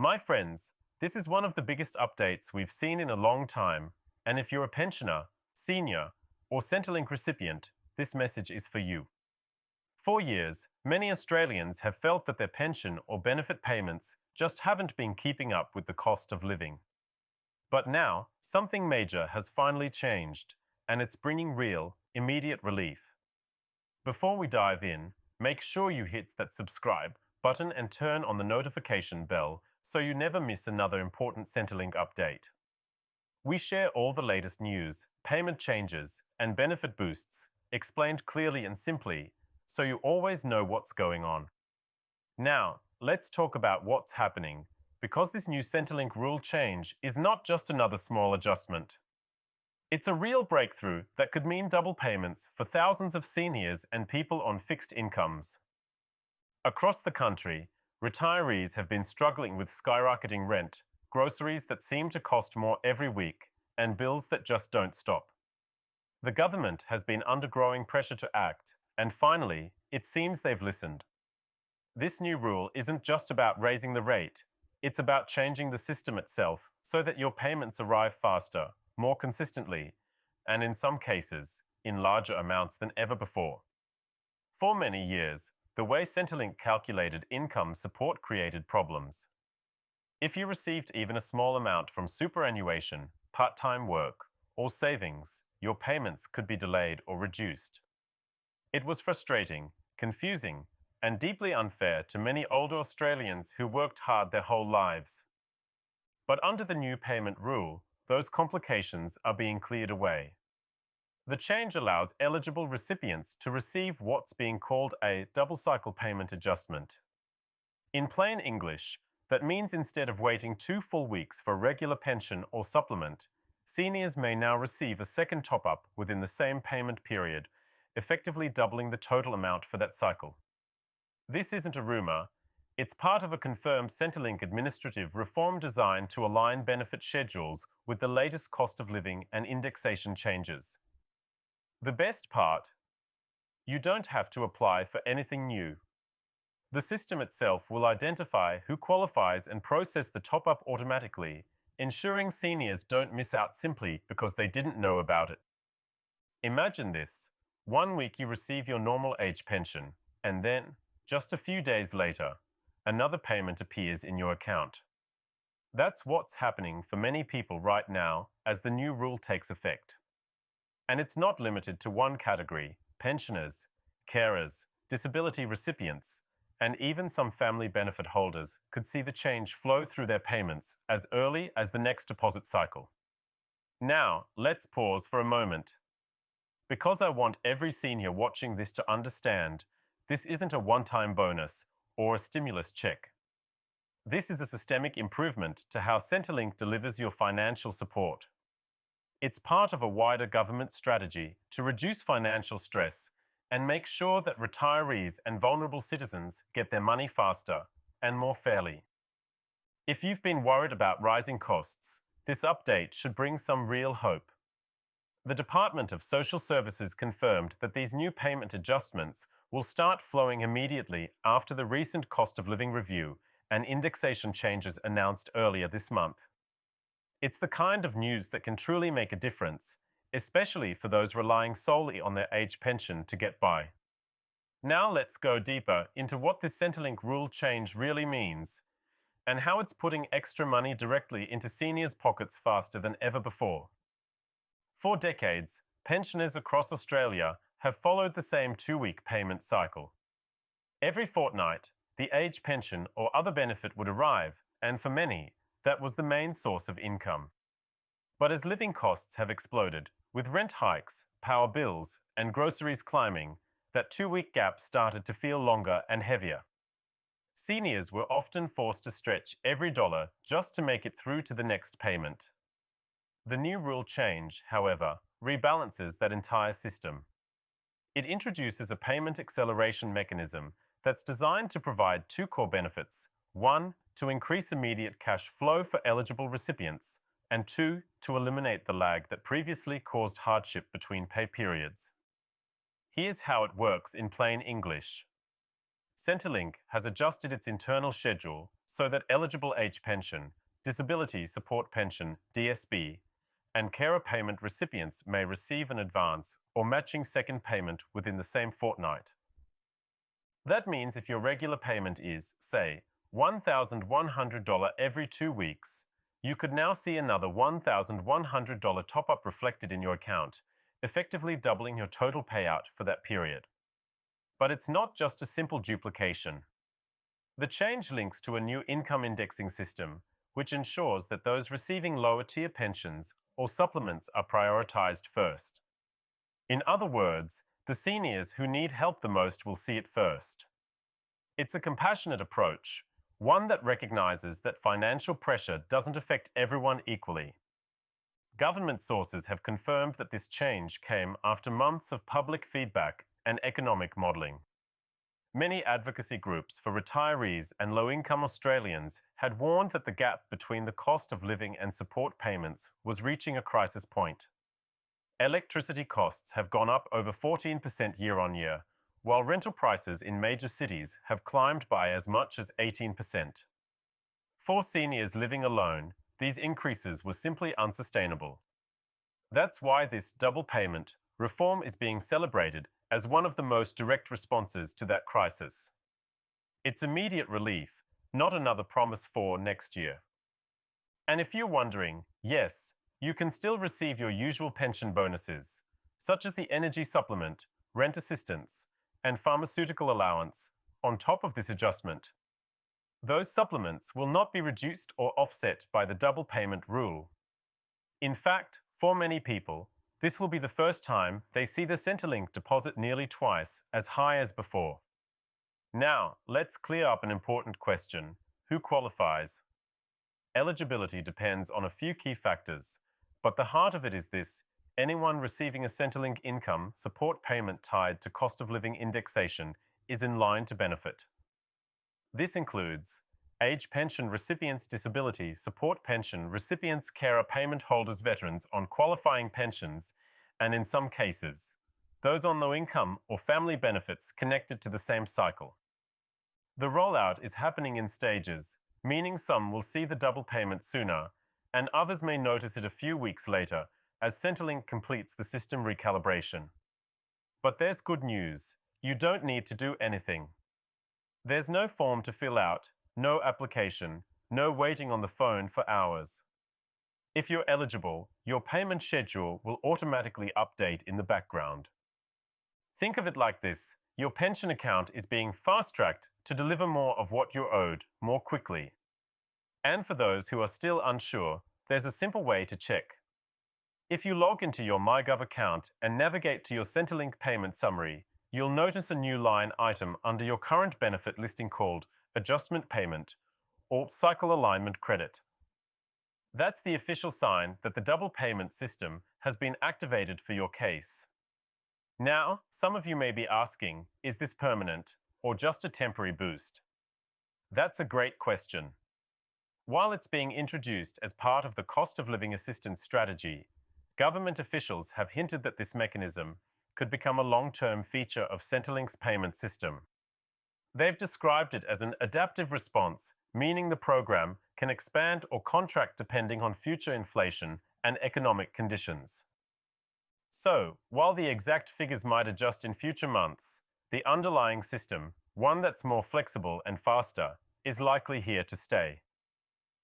My friends, this is one of the biggest updates we've seen in a long time, and if you're a pensioner, senior, or Centrelink recipient, this message is for you. For years, many Australians have felt that their pension or benefit payments just haven't been keeping up with the cost of living. But now, something major has finally changed, and it's bringing real, immediate relief. Before we dive in, make sure you hit that subscribe button and turn on the notification bell so you never miss another important Centrelink update. We share all the latest news, payment changes, and benefit boosts, explained clearly and simply, so you always know what's going on. Now, let's talk about what's happening, because this new Centrelink rule change is not just another small adjustment. It's a real breakthrough that could mean double payments for thousands of seniors and people on fixed incomes. Across the country, retirees have been struggling with skyrocketing rent, groceries that seem to cost more every week, and bills that just don't stop. The government has been under growing pressure to act, and finally, it seems they've listened. This new rule isn't just about raising the rate, it's about changing the system itself so that your payments arrive faster, more consistently, and in some cases, in larger amounts than ever before. For many years, the way Centrelink calculated income support created problems. If you received even a small amount from superannuation, part-time work, or savings, your payments could be delayed or reduced. It was frustrating, confusing, and deeply unfair to many older Australians who worked hard their whole lives. But under the new payment rule, those complications are being cleared away. The change allows eligible recipients to receive what's being called a double-cycle payment adjustment. In plain English, that means instead of waiting 2 full weeks for regular pension or supplement, seniors may now receive a second top-up within the same payment period, effectively doubling the total amount for that cycle. This isn't a rumor, it's part of a confirmed Centrelink administrative reform designed to align benefit schedules with the latest cost of living and indexation changes. The best part? You don't have to apply for anything new. The system itself will identify who qualifies and process the top-up automatically, ensuring seniors don't miss out simply because they didn't know about it. Imagine this. 1 week you receive your normal age pension, and then, just a few days later, another payment appears in your account. That's what's happening for many people right now as the new rule takes effect. And it's not limited to one category: pensioners, carers, disability recipients, and even some family benefit holders could see the change flow through their payments as early as the next deposit cycle. Now, let's pause for a moment. Because I want every senior watching this to understand, this isn't a one-time bonus or a stimulus check. This is a systemic improvement to how Centrelink delivers your financial support. It's part of a wider government strategy to reduce financial stress and make sure that retirees and vulnerable citizens get their money faster and more fairly. If you've been worried about rising costs, this update should bring some real hope. The Department of Social Services confirmed that these new payment adjustments will start flowing immediately after the recent cost of living review and indexation changes announced earlier this month. It's the kind of news that can truly make a difference, especially for those relying solely on their age pension to get by. Now let's go deeper into what this Centrelink rule change really means and how it's putting extra money directly into seniors' pockets faster than ever before. For decades, pensioners across Australia have followed the same 2-week payment cycle. Every fortnight, the age pension or other benefit would arrive, and for many, that was the main source of income. But as living costs have exploded, with rent hikes, power bills, and groceries climbing, that 2-week gap started to feel longer and heavier. Seniors were often forced to stretch every dollar just to make it through to the next payment. The new rule change, however, rebalances that entire system. It introduces a payment acceleration mechanism that's designed to provide 2 core benefits: 1, to increase immediate cash flow for eligible recipients, and 2, to eliminate the lag that previously caused hardship between pay periods. Here's how it works in plain English. Centrelink has adjusted its internal schedule so that eligible age pension, disability support pension (DSP), and carer payment recipients may receive an advance or matching second payment within the same fortnight. That means if your regular payment is, say, $1,100 every 2 weeks, you could now see another $1,100 top-up reflected in your account, effectively doubling your total payout for that period. But it's not just a simple duplication. The change links to a new income indexing system, which ensures that those receiving lower-tier pensions or supplements are prioritized first. In other words, the seniors who need help the most will see it first. It's a compassionate approach, one that recognizes that financial pressure doesn't affect everyone equally. Government sources have confirmed that this change came after months of public feedback and economic modelling. Many advocacy groups for retirees and low-income Australians had warned that the gap between the cost of living and support payments was reaching a crisis point. Electricity costs have gone up over 14% year-on-year, while rental prices in major cities have climbed by as much as 18%. For seniors living alone, these increases were simply unsustainable. That's why this double payment reform is being celebrated as one of the most direct responses to that crisis. It's immediate relief, not another promise for next year. And if you're wondering, yes, you can still receive your usual pension bonuses, such as the energy supplement, rent assistance, and pharmaceutical allowance, on top of this adjustment. Those supplements will not be reduced or offset by the double payment rule. In fact, for many people, this will be the first time they see the Centrelink deposit nearly twice as high as before. Now, let's clear up an important question. Who qualifies? Eligibility depends on a few key factors, but the heart of it is this: anyone receiving a Centrelink income support payment tied to cost of living indexation is in line to benefit. This includes age pension recipients, disability support pension recipients, carer payment holders, veterans on qualifying pensions, and in some cases, those on low income or family benefits connected to the same cycle. The rollout is happening in stages, meaning some will see the double payment sooner, and others may notice it a few weeks later as Centrelink completes the system recalibration. But there's good news. You don't need to do anything. There's no form to fill out, no application, no waiting on the phone for hours. If you're eligible, your payment schedule will automatically update in the background. Think of it like this: your pension account is being fast-tracked to deliver more of what you're owed more quickly. And for those who are still unsure, there's a simple way to check. If you log into your MyGov account and navigate to your Centrelink payment summary, you'll notice a new line item under your current benefit listing called Adjustment Payment or Cycle Alignment Credit. That's the official sign that the double payment system has been activated for your case. Now, some of you may be asking, is this permanent or just a temporary boost? That's a great question. While it's being introduced as part of the cost of living assistance strategy, government officials have hinted that this mechanism could become a long-term feature of Centrelink's payment system. They've described it as an adaptive response, meaning the program can expand or contract depending on future inflation and economic conditions. So, while the exact figures might adjust in future months, the underlying system, one that's more flexible and faster, is likely here to stay.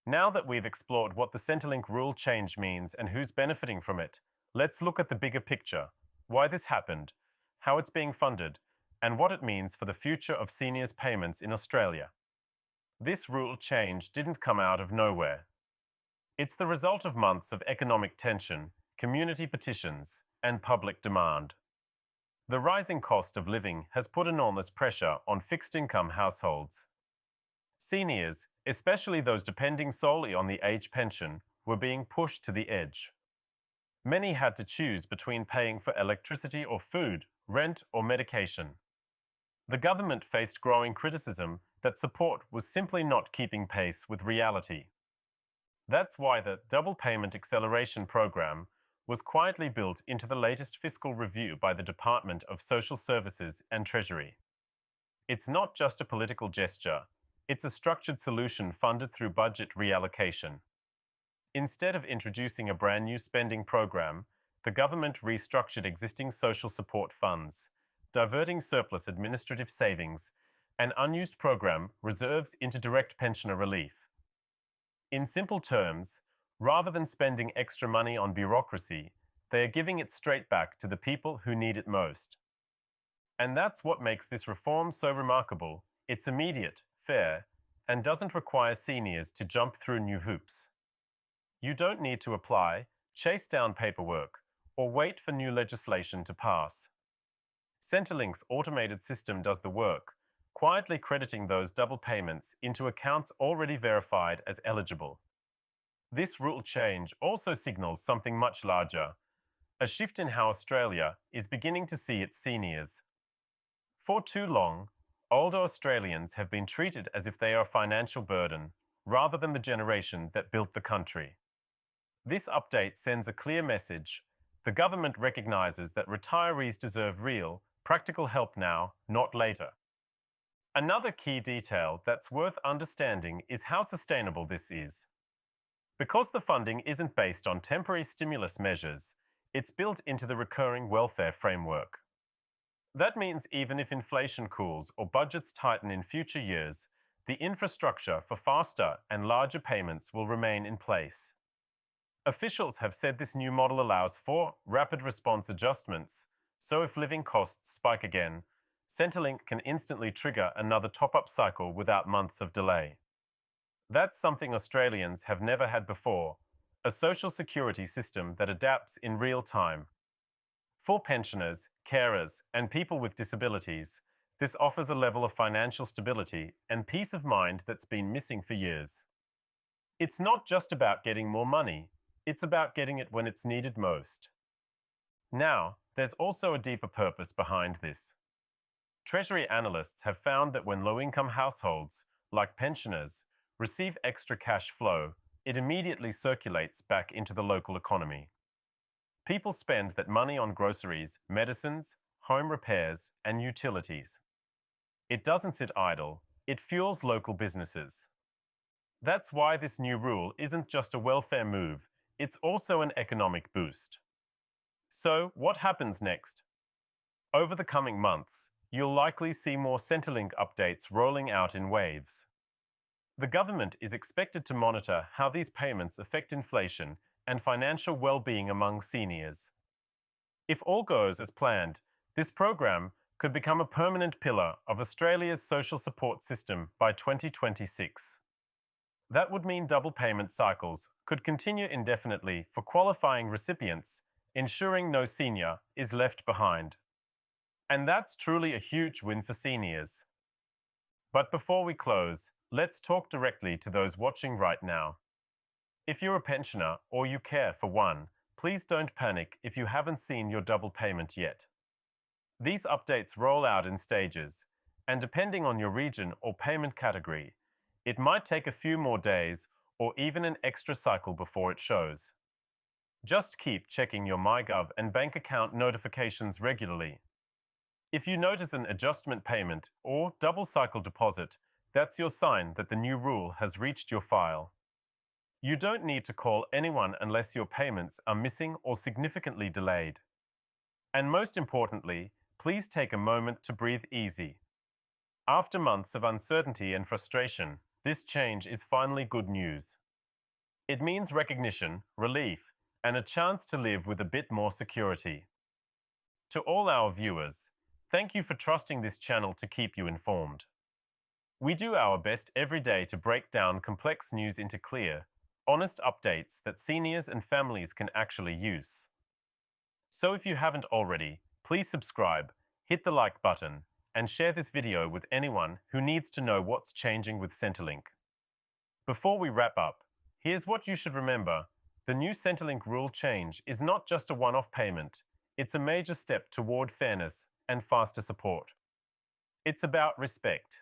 Now that we've explored what the Centrelink rule change means and who's benefiting from it, let's look at the bigger picture: why this happened, how it's being funded, and what it means for the future of seniors' payments in Australia. This rule change didn't come out of nowhere. It's the result of months of economic tension, community petitions, and public demand. The rising cost of living has put enormous pressure on fixed-income households. Seniors, especially those depending solely on the age pension, were being pushed to the edge. Many had to choose between paying for electricity or food, rent or medication. The government faced growing criticism that support was simply not keeping pace with reality. That's why the Double Payment Acceleration Program was quietly built into the latest fiscal review by the Department of Social Services and Treasury. It's not just a political gesture, it's a structured solution funded through budget reallocation. Instead of introducing a brand new spending program, the government restructured existing social support funds, diverting surplus administrative savings and unused program reserves into direct pensioner relief. In simple terms, rather than spending extra money on bureaucracy, they are giving it straight back to the people who need it most. And that's what makes this reform so remarkable. It's immediate, fair, and doesn't require seniors to jump through new hoops. You don't need to apply, chase down paperwork, or wait for new legislation to pass. Centrelink's automated system does the work, quietly crediting those double payments into accounts already verified as eligible. This rule change also signals something much larger, a shift in how Australia is beginning to see its seniors. For too long, older Australians have been treated as if they are a financial burden, rather than the generation that built the country. This update sends a clear message. The government recognises that retirees deserve real, practical help now, not later. Another key detail that's worth understanding is how sustainable this is. Because the funding isn't based on temporary stimulus measures, it's built into the recurring welfare framework. That means even if inflation cools or budgets tighten in future years, the infrastructure for faster and larger payments will remain in place. Officials have said this new model allows for rapid response adjustments, so if living costs spike again, Centrelink can instantly trigger another top-up cycle without months of delay. That's something Australians have never had before, a social security system that adapts in real time. For pensioners, carers, and people with disabilities, this offers a level of financial stability and peace of mind that's been missing for years. It's not just about getting more money, it's about getting it when it's needed most. Now, there's also a deeper purpose behind this. Treasury analysts have found that when low-income households, like pensioners, receive extra cash flow, it immediately circulates back into the local economy. People spend that money on groceries, medicines, home repairs, and utilities. It doesn't sit idle, it fuels local businesses. That's why this new rule isn't just a welfare move, it's also an economic boost. So, what happens next? Over the coming months, you'll likely see more Centrelink updates rolling out in waves. The government is expected to monitor how these payments affect inflation and financial well-being among seniors. If all goes as planned, this program could become a permanent pillar of Australia's social support system by 2026. That would mean double payment cycles could continue indefinitely for qualifying recipients, ensuring no senior is left behind. And that's truly a huge win for seniors. But before we close, let's talk directly to those watching right now. If you're a pensioner or you care for one, please don't panic if you haven't seen your double payment yet. These updates roll out in stages, and depending on your region or payment category, it might take a few more days or even an extra cycle before it shows. Just keep checking your MyGov and bank account notifications regularly. If you notice an adjustment payment or double cycle deposit, that's your sign that the new rule has reached your file. You don't need to call anyone unless your payments are missing or significantly delayed. And most importantly, please take a moment to breathe easy. After months of uncertainty and frustration, this change is finally good news. It means recognition, relief, and a chance to live with a bit more security. To all our viewers, thank you for trusting this channel to keep you informed. We do our best every day to break down complex news into clear, honest updates that seniors and families can actually use. So if you haven't already, please subscribe, hit the like button, and share this video with anyone who needs to know what's changing with Centrelink. Before we wrap up, here's what you should remember. The new Centrelink rule change is not just a one-off payment, it's a major step toward fairness and faster support. It's about respect.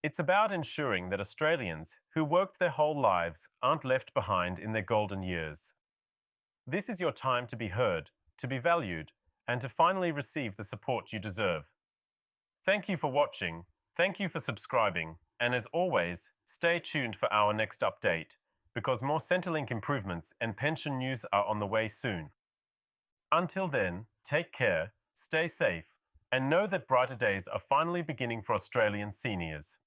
It's about ensuring that Australians who worked their whole lives aren't left behind in their golden years. This is your time to be heard, to be valued, and to finally receive the support you deserve. Thank you for watching, thank you for subscribing, and as always, stay tuned for our next update, because more Centrelink improvements and pension news are on the way soon. Until then, take care, stay safe, and know that brighter days are finally beginning for Australian seniors.